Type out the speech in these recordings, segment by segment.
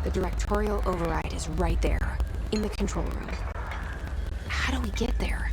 The directorial override is right there, in the control room. How do we get there?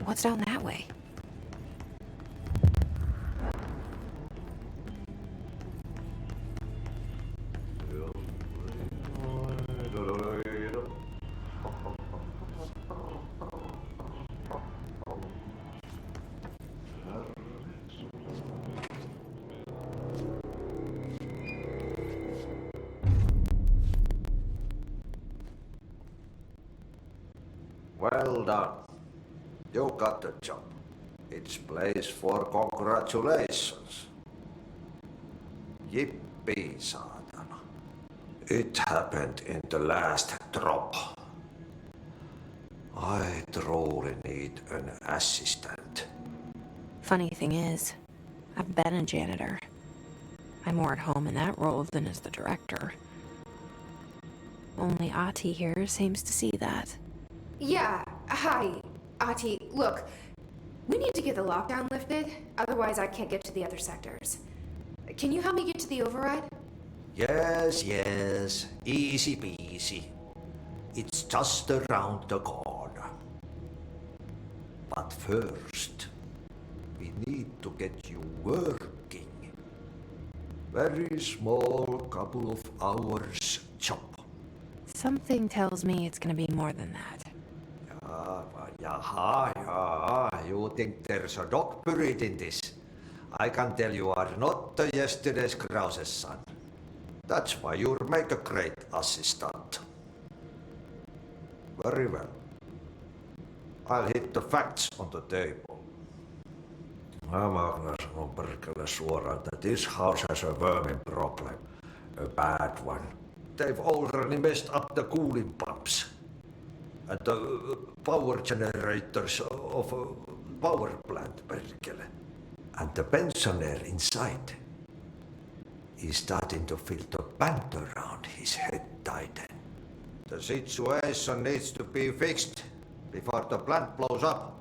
What's down that way? Well done. You got the job. It's place for congratulations. Yippee, saatana. It happened in the last drop. I truly need an assistant. Funny thing is, I've been a janitor. I'm more at home in that role than as the director. Only Ati here seems to see that. Yeah, hi, Ati. Look, we need to get the lockdown lifted, otherwise I can't get to the other sectors. Can you help me get to the override? Yes, easy peasy. It's just around the corner. But first, we need to get you working. Very small, couple of hours job. Something tells me it's gonna be more than that. You think there's a dog buried in this? I can tell you are not the yesterday's Krause's son. That's why you'll make a great assistant. Very well. I'll hit the facts on the table. Mä sanon perkele suoraan, that this house has a vermin problem. A bad one. They've already messed up the cooling pumps. And the power generators of a power plant, perkele. And the pensioner inside is starting to feel the band around his head tighten. The situation needs to be fixed before the plant blows up.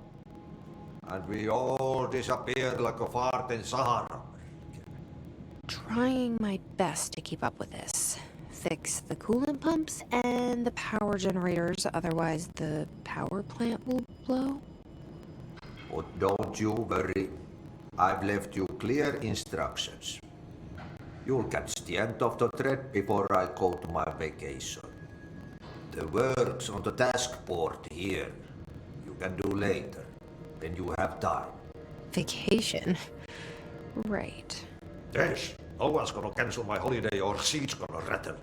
And we all disappear like a fart in Sahara. Trying my best to keep up with this. Fix the coolant pumps and the power generators, otherwise the power plant will blow. But don't you worry. I've left you clear instructions. You'll catch the end of the thread before I go to my vacation. The work's on the task board here. You can do later, when you have time. Vacation? Right. Yes, no one's gonna cancel my holiday or seat's gonna rattle.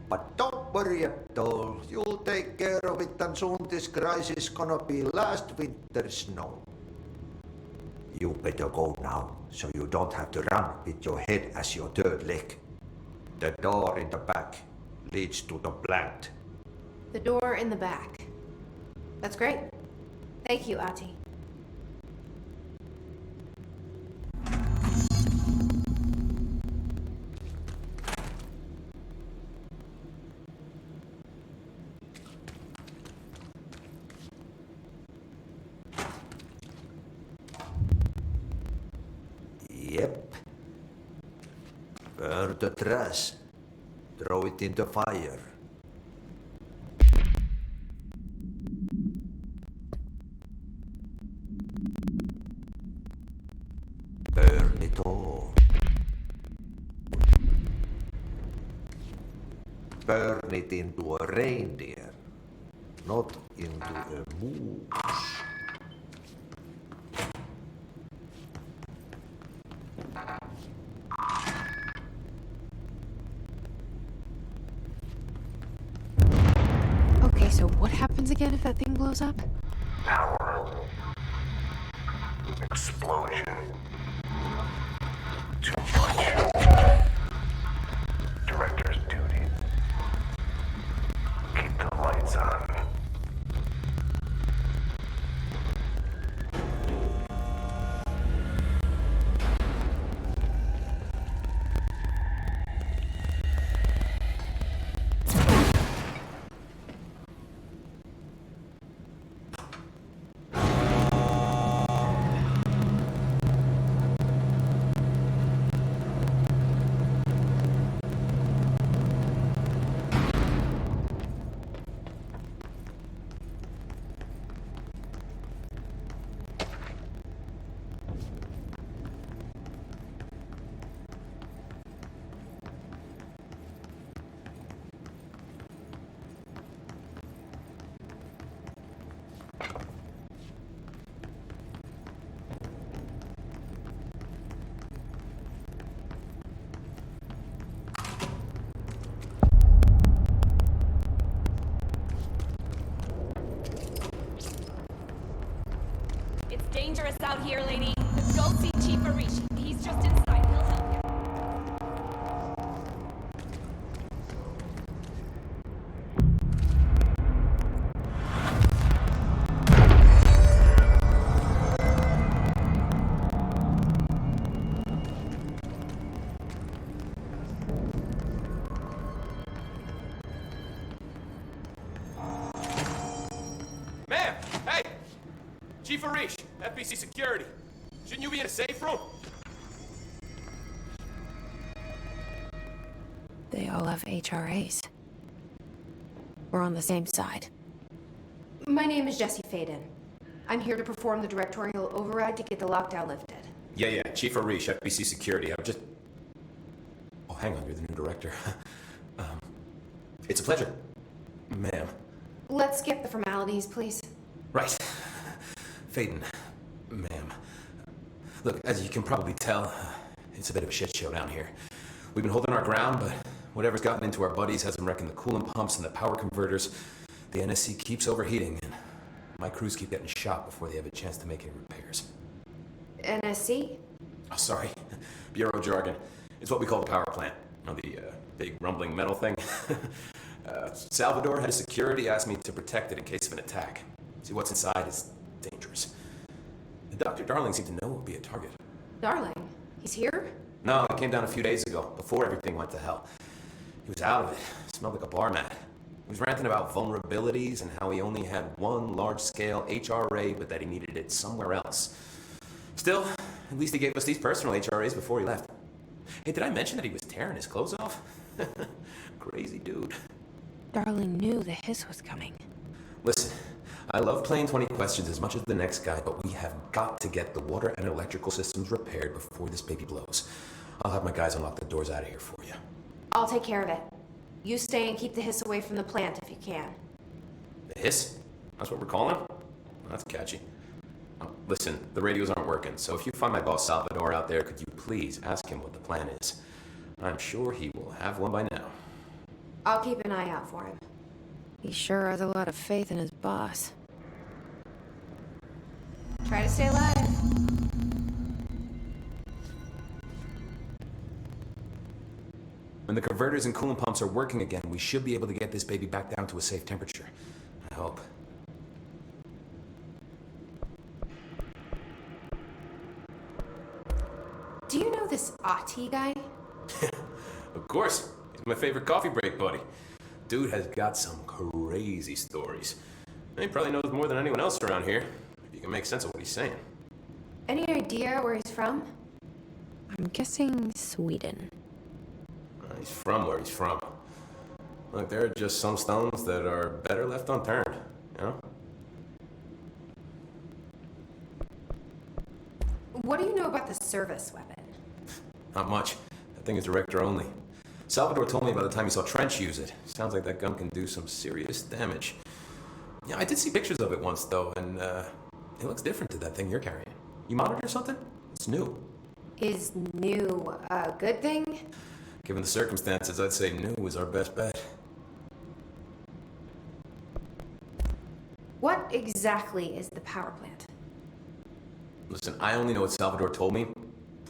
But don't worry at all. You'll take care of it and soon this crisis gonna be last winter's snow. You better go now, so you don't have to run with your head as your third leg. The door in the back leads to the plant. The door in the back. That's great. Thank you, Ati. Yep. Burn the trash. Throw it in the fire. Burn it all. Burn it into a reindeer, not into a moose. Okay, so what happens again if that thing blows up? Power. Explosion. Too much. Director's duty. Keep the lights on. It's dangerous out here, lady. Go see Chief Arish. He's just inside. He'll help you. Ma'am! Hey! Chief Arish, FBC Security. Shouldn't you be in a safe room? They all have HRAs. We're on the same side. My name is Jesse Faden. I'm here to perform the directorial override to get the lockdown lifted. Yeah, Chief Arish, FBC Security. I'm just... Oh, hang on, you're the new director. It's a pleasure, ma'am. Let's skip the formalities, please. Right. Faden, ma'am. Look, as you can probably tell, it's a bit of a shit show down here. We've been holding our ground, but whatever's gotten into our buddies has them wrecking the coolant pumps and the power converters. The NSC keeps overheating, and my crews keep getting shot before they have a chance to make any repairs. NSC? Oh, sorry. Bureau jargon. It's what we call the power plant. You know, the big rumbling metal thing. Salvador, head of security, asked me to protect it in case of an attack. See, what's inside is dangerous. Dr. Darling seemed to know it would be a target. Darling? He's here? No, he came down a few days ago, before everything went to hell. He was out of it. Smelled like a bar mat. He was ranting about vulnerabilities and how he only had one large-scale HRA, but that he needed it somewhere else. Still, at least he gave us these personal HRAs before he left. Hey, did I mention that he was tearing his clothes off? Crazy dude. Darling knew the hiss was coming. Listen, I love playing 20 questions as much as the next guy, but we have got to get the water and electrical systems repaired before this baby blows. I'll have my guys unlock the doors out of here for you. I'll take care of it. You stay and keep the hiss away from the plant if you can. The hiss? That's what we're calling him? That's catchy. Listen, the radios aren't working, so if you find my boss Salvador out there, could you please ask him what the plan is? I'm sure he will have one by now. I'll keep an eye out for him. He sure has a lot of faith in his boss. Try to stay alive. When the converters and coolant pumps are working again, we should be able to get this baby back down to a safe temperature. I hope. Do you know this Ati guy? Of course. He's my favorite coffee break buddy. Dude has got some crazy stories. And he probably knows more than anyone else around here, if you can make sense of what he's saying. Any idea where he's from? I'm guessing Sweden. He's from where he's from. Look, there are just some stones that are better left unturned, you know? What do you know about the service weapon? Not much. That thing is director only. Salvador told me by the time he saw Trench use it. Sounds like that gun can do some serious damage. Yeah, I did see pictures of it once, though, and it looks different to that thing you're carrying. You monitor something? It's new. Is new a good thing? Given the circumstances, I'd say new is our best bet. What exactly is the power plant? Listen, I only know what Salvador told me,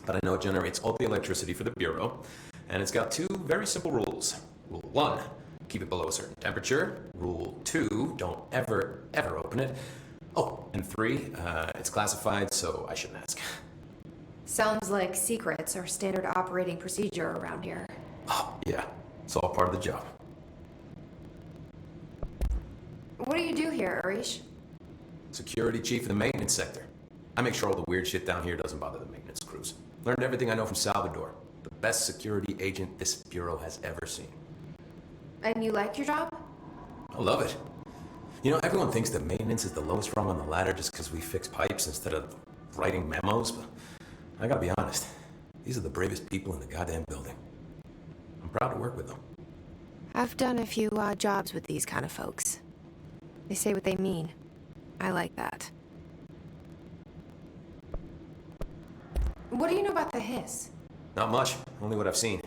but I know it generates all the electricity for the Bureau, and it's got two very simple rules. Rule 1, keep it below a certain temperature. Rule 2, don't ever open it. Oh, and 3, it's classified, so I shouldn't ask. Sounds like secrets are standard operating procedure around here. Oh, yeah, it's all part of the job. What do you do here, Arish? Security chief of the maintenance sector. I make sure all the weird shit down here doesn't bother the maintenance crews. Learned everything I know from Salvador, the best security agent this bureau has ever seen. And you like your job? I love it. You know, everyone thinks that maintenance is the lowest rung on the ladder just because we fix pipes instead of writing memos, but I gotta be honest, these are the bravest people in the goddamn building. I'm proud to work with them. I've done a few odd jobs with these kind of folks. They say what they mean. I like that. What do you know about the hiss? Not much, only what I've seen.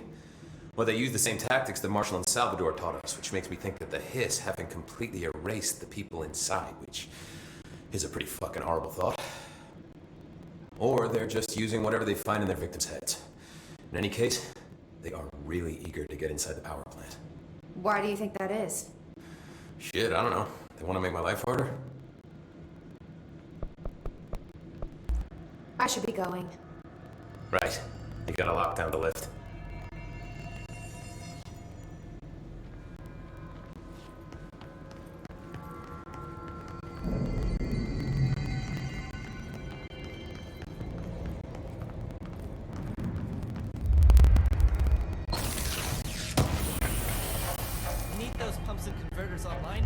Well, they use the same tactics that Marshall and Salvador taught us, which makes me think that the hiss haven't completely erased the people inside, which is a pretty fucking horrible thought. Or they're just using whatever they find in their victims' heads. In any case, they are really eager to get inside the power plant. Why do you think that is? Shit, I don't know. They want to make my life harder? I should be going. Right. You gotta lock down the lift. Need those pumps and converters online?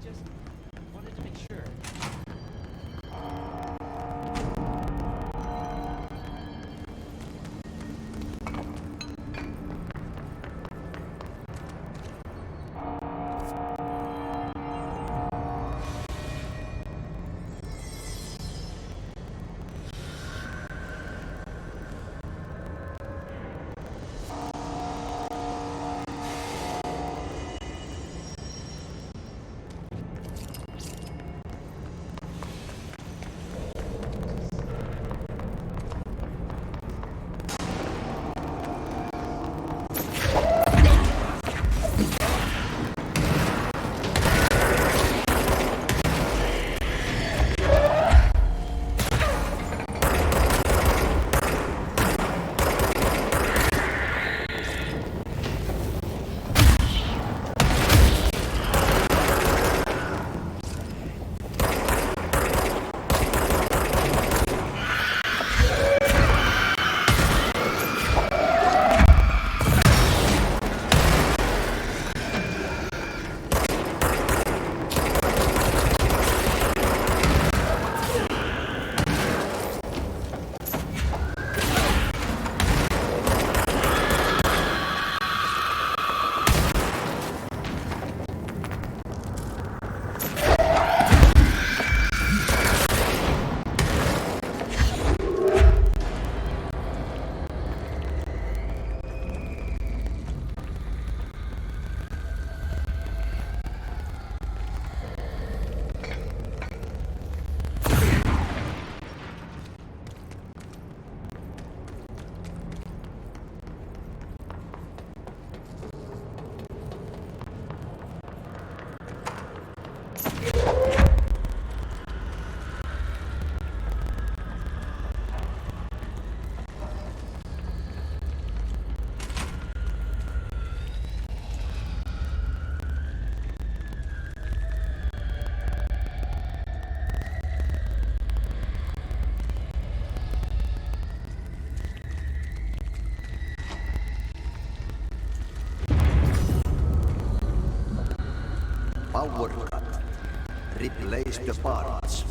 Just wanted to make sure. Power cut. Replace the parts.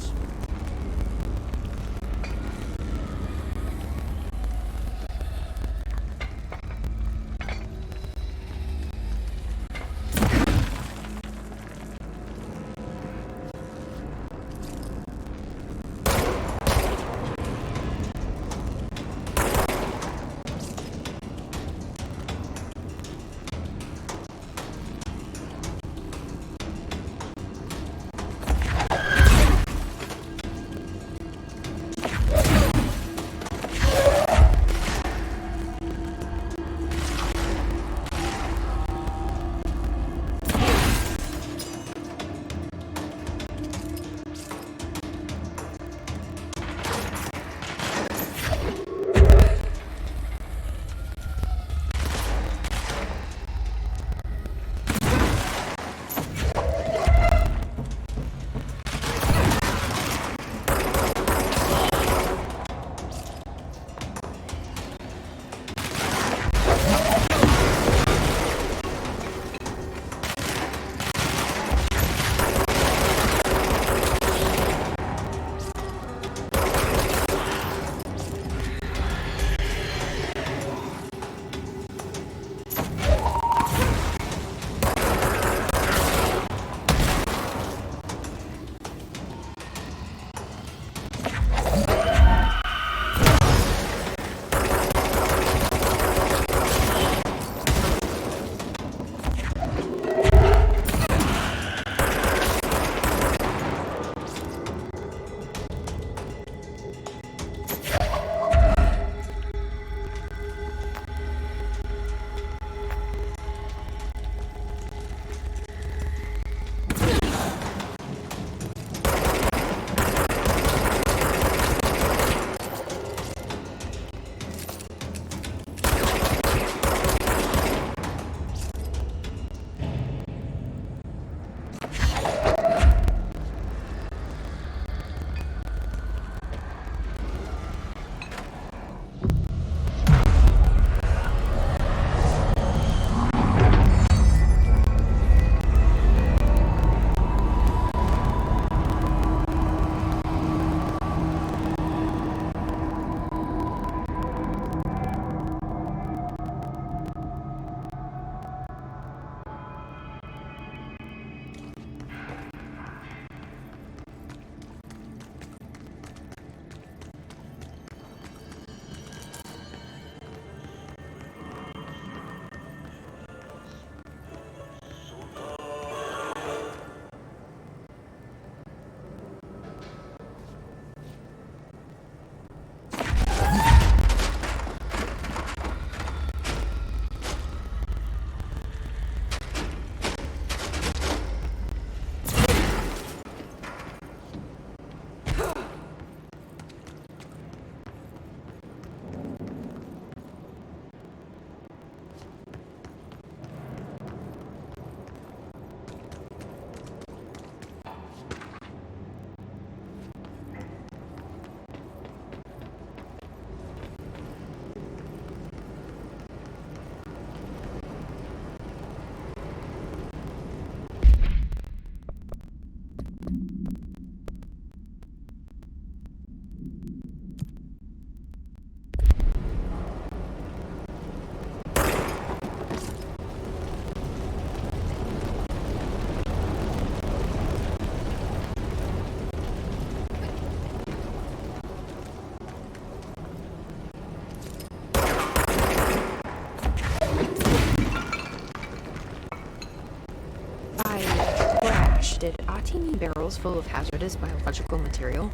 did Ati need barrels full of hazardous biological material?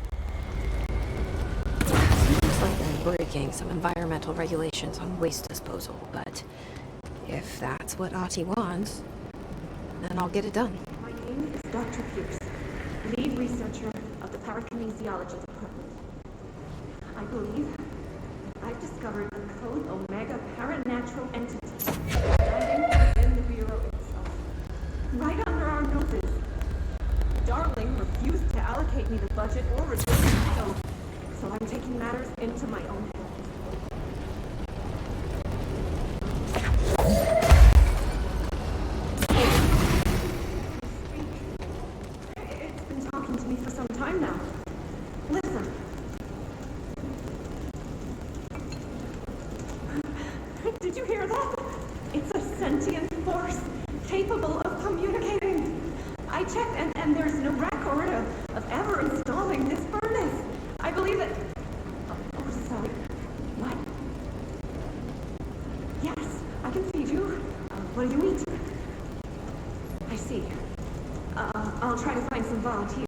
Seems like they're breaking some environmental regulations on waste disposal, but if that's what Ati wants, then I'll get it done. My name is Dr. Pierce, lead researcher of the Parakinesiology Department. I believe I've discovered a Code Omega paranatural entity standing within the Bureau itself, right under our noses. Darling refused to allocate me the budget or resources, so I'm taking matters into my own hands. It's been talking to me for some time now. Listen. Did you hear that? It's a sentient force capable of communicating. I checked and there's no record of ever installing this furnace. I believe it. Oh, sorry. What? Yes, I can feed you. What do you eat? I see. I'll try to find some volunteers.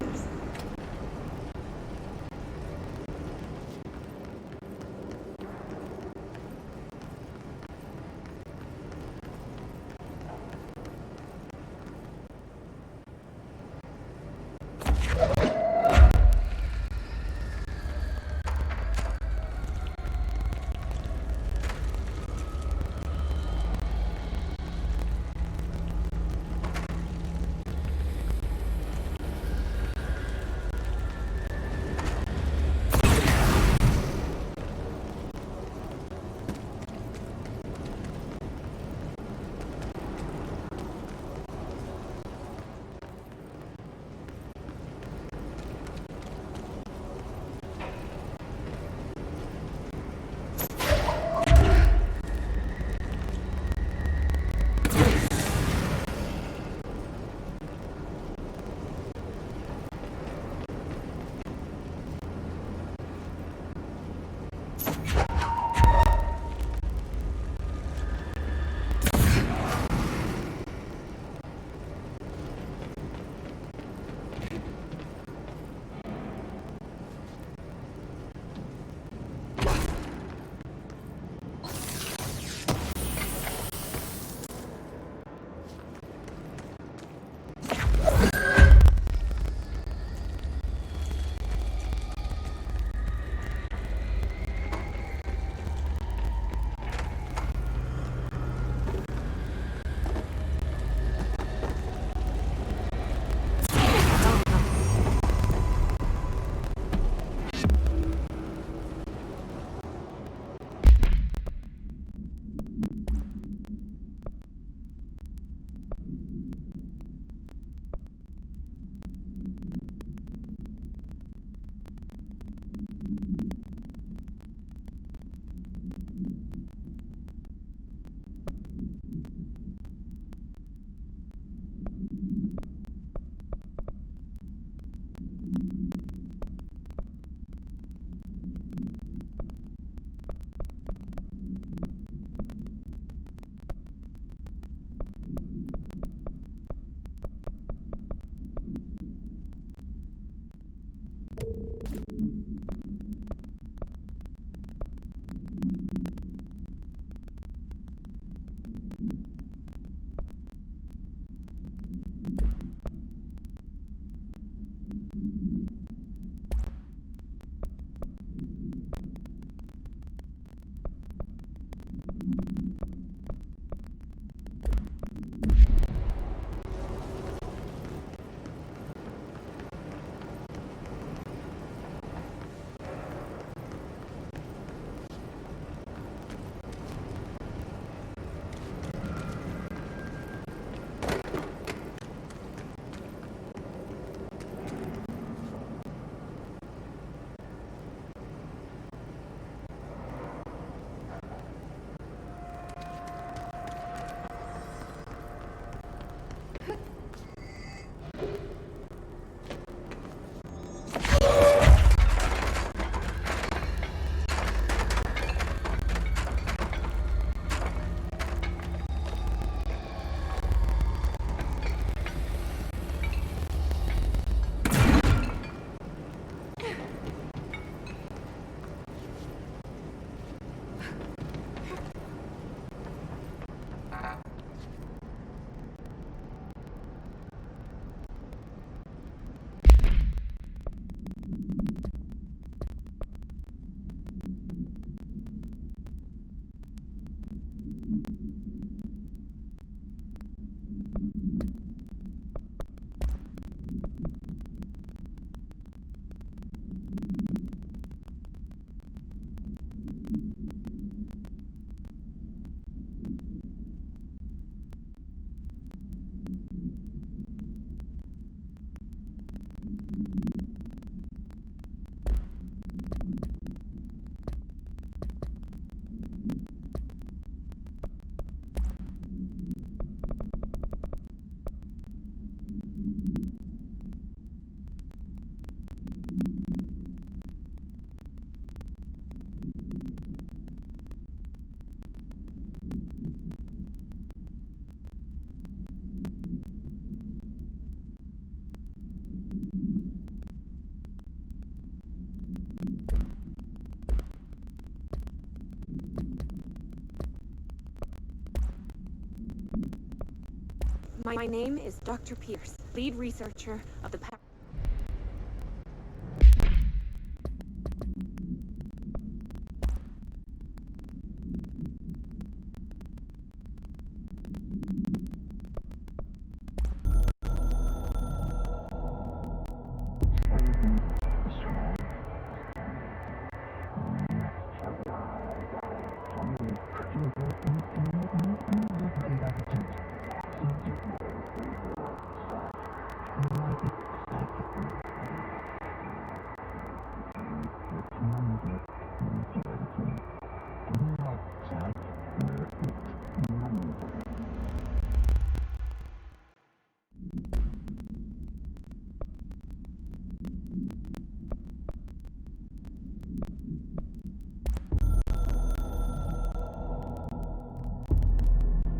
My name is Dr. Pierce, lead researcher of the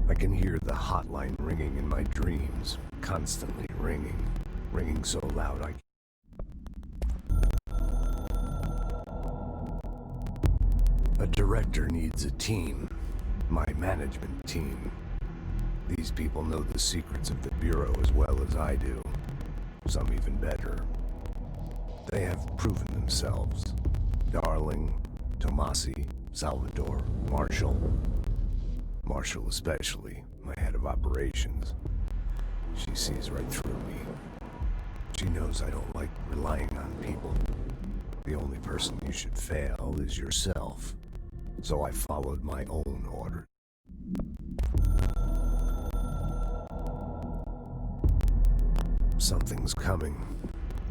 I can hear the hotline ringing in my dreams, constantly ringing so loud I... A director needs a team, my management team. These people know the secrets of the Bureau as well as I do, some even better. They have proven themselves. Darling, Tomasi, Salvador, Marshall. Marshall especially, my head of operations. She sees right through me. She knows I don't like relying on people. The only person you should fail is yourself. So I followed my own orders. Something's coming.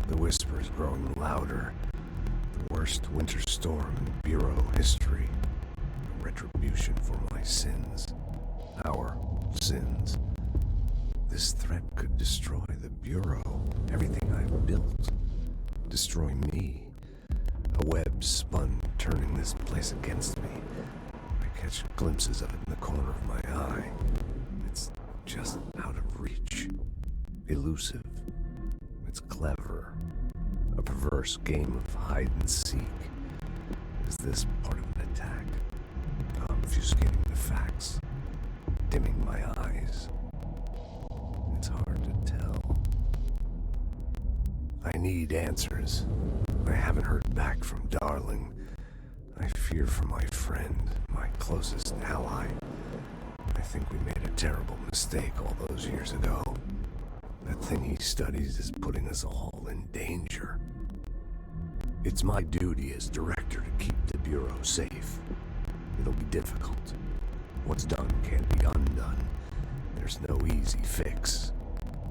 The whisper is growing louder. The worst winter storm in Bureau history. Retribution for my sins. Our sins. This threat could destroy the Bureau, everything I've built. Destroy me. A web spun, turning this place against me. I catch glimpses of it in the corner of my eye. It's just out of reach. Elusive. It's clever. A perverse game of hide and seek. Is this part of an attack? Obfuscating the facts, dimming my eyes. It's hard to tell. I need answers. I haven't heard back from Darling. I fear for my friend, my closest ally. I think we made a terrible mistake all those years ago. That thing he studies is putting us all in danger. It's my duty as director to keep the Bureau safe. It'll be difficult. What's done can't be undone. There's no easy fix.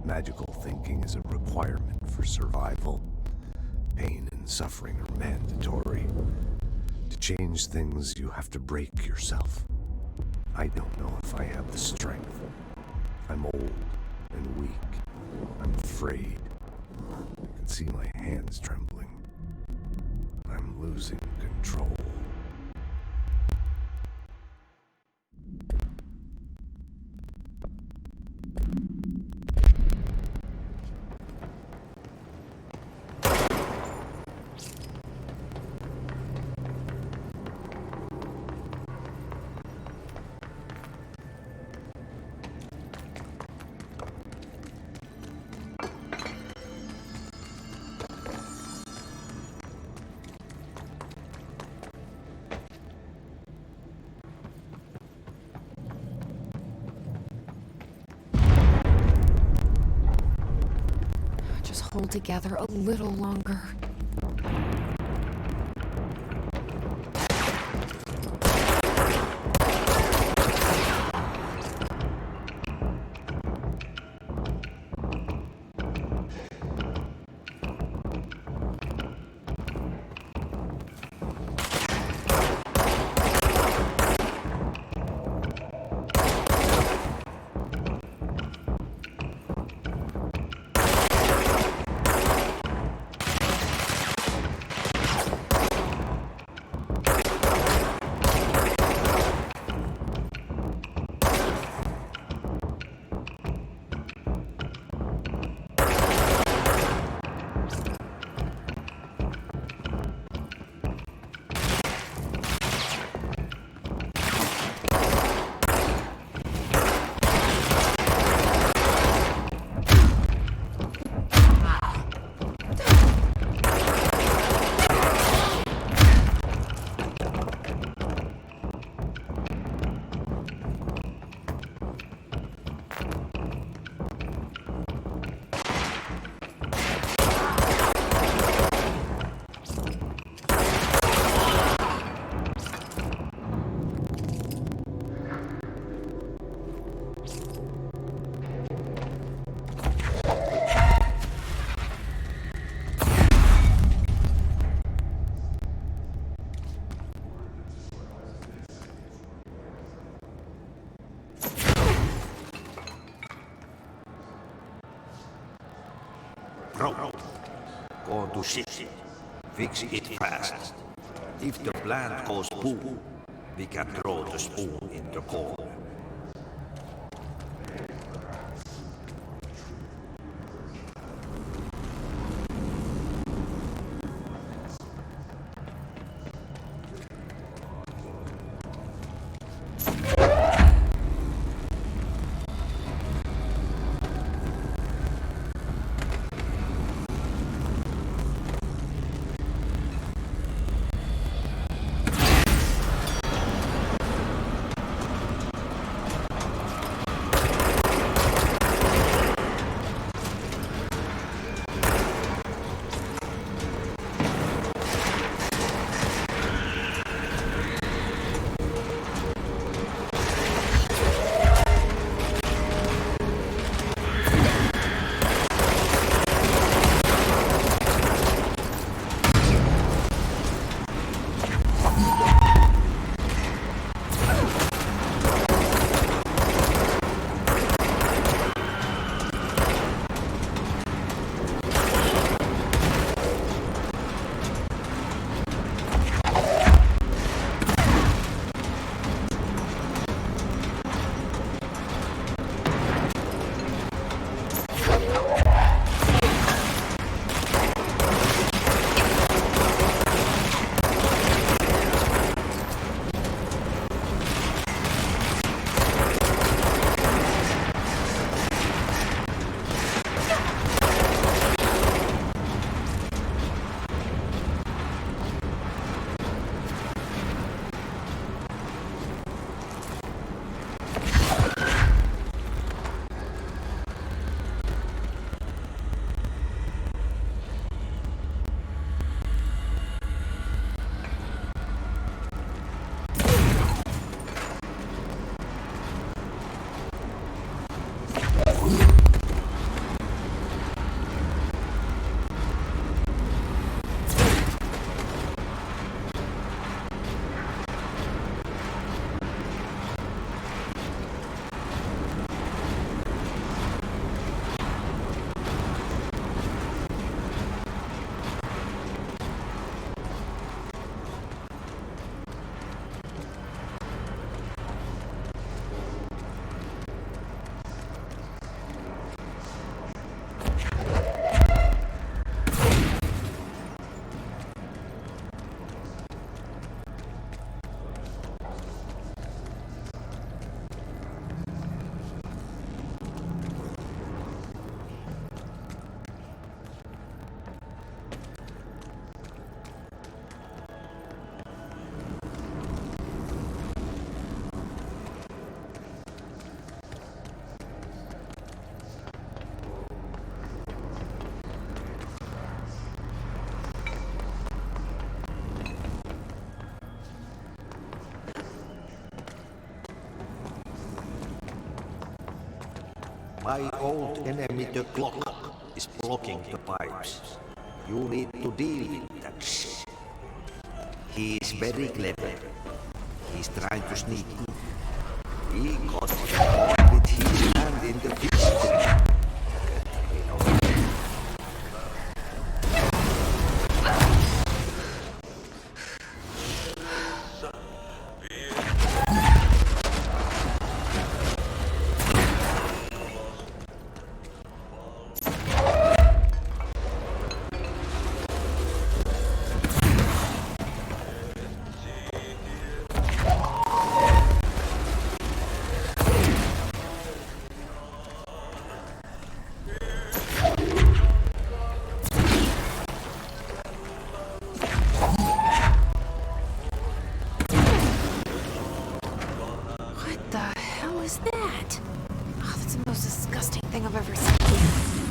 Magical thinking is a requirement for survival. Pain and suffering are mandatory. To change things, you have to break yourself. I don't know if I have the strength. I'm old and weak. I'm afraid. I can see my hands trembling. I'm losing control. Hold together a little longer. broken. Going to shit. Fix it fast. If the plant goes boom, we can throw the spoon in the corner. My old enemy, the clock, is blocking the pipes. You need to deal with that shit. He is very clever. He's trying to sneak in. He got caught with his hand in the fist. What the hell is that? Oh, that's the most disgusting thing I've ever seen.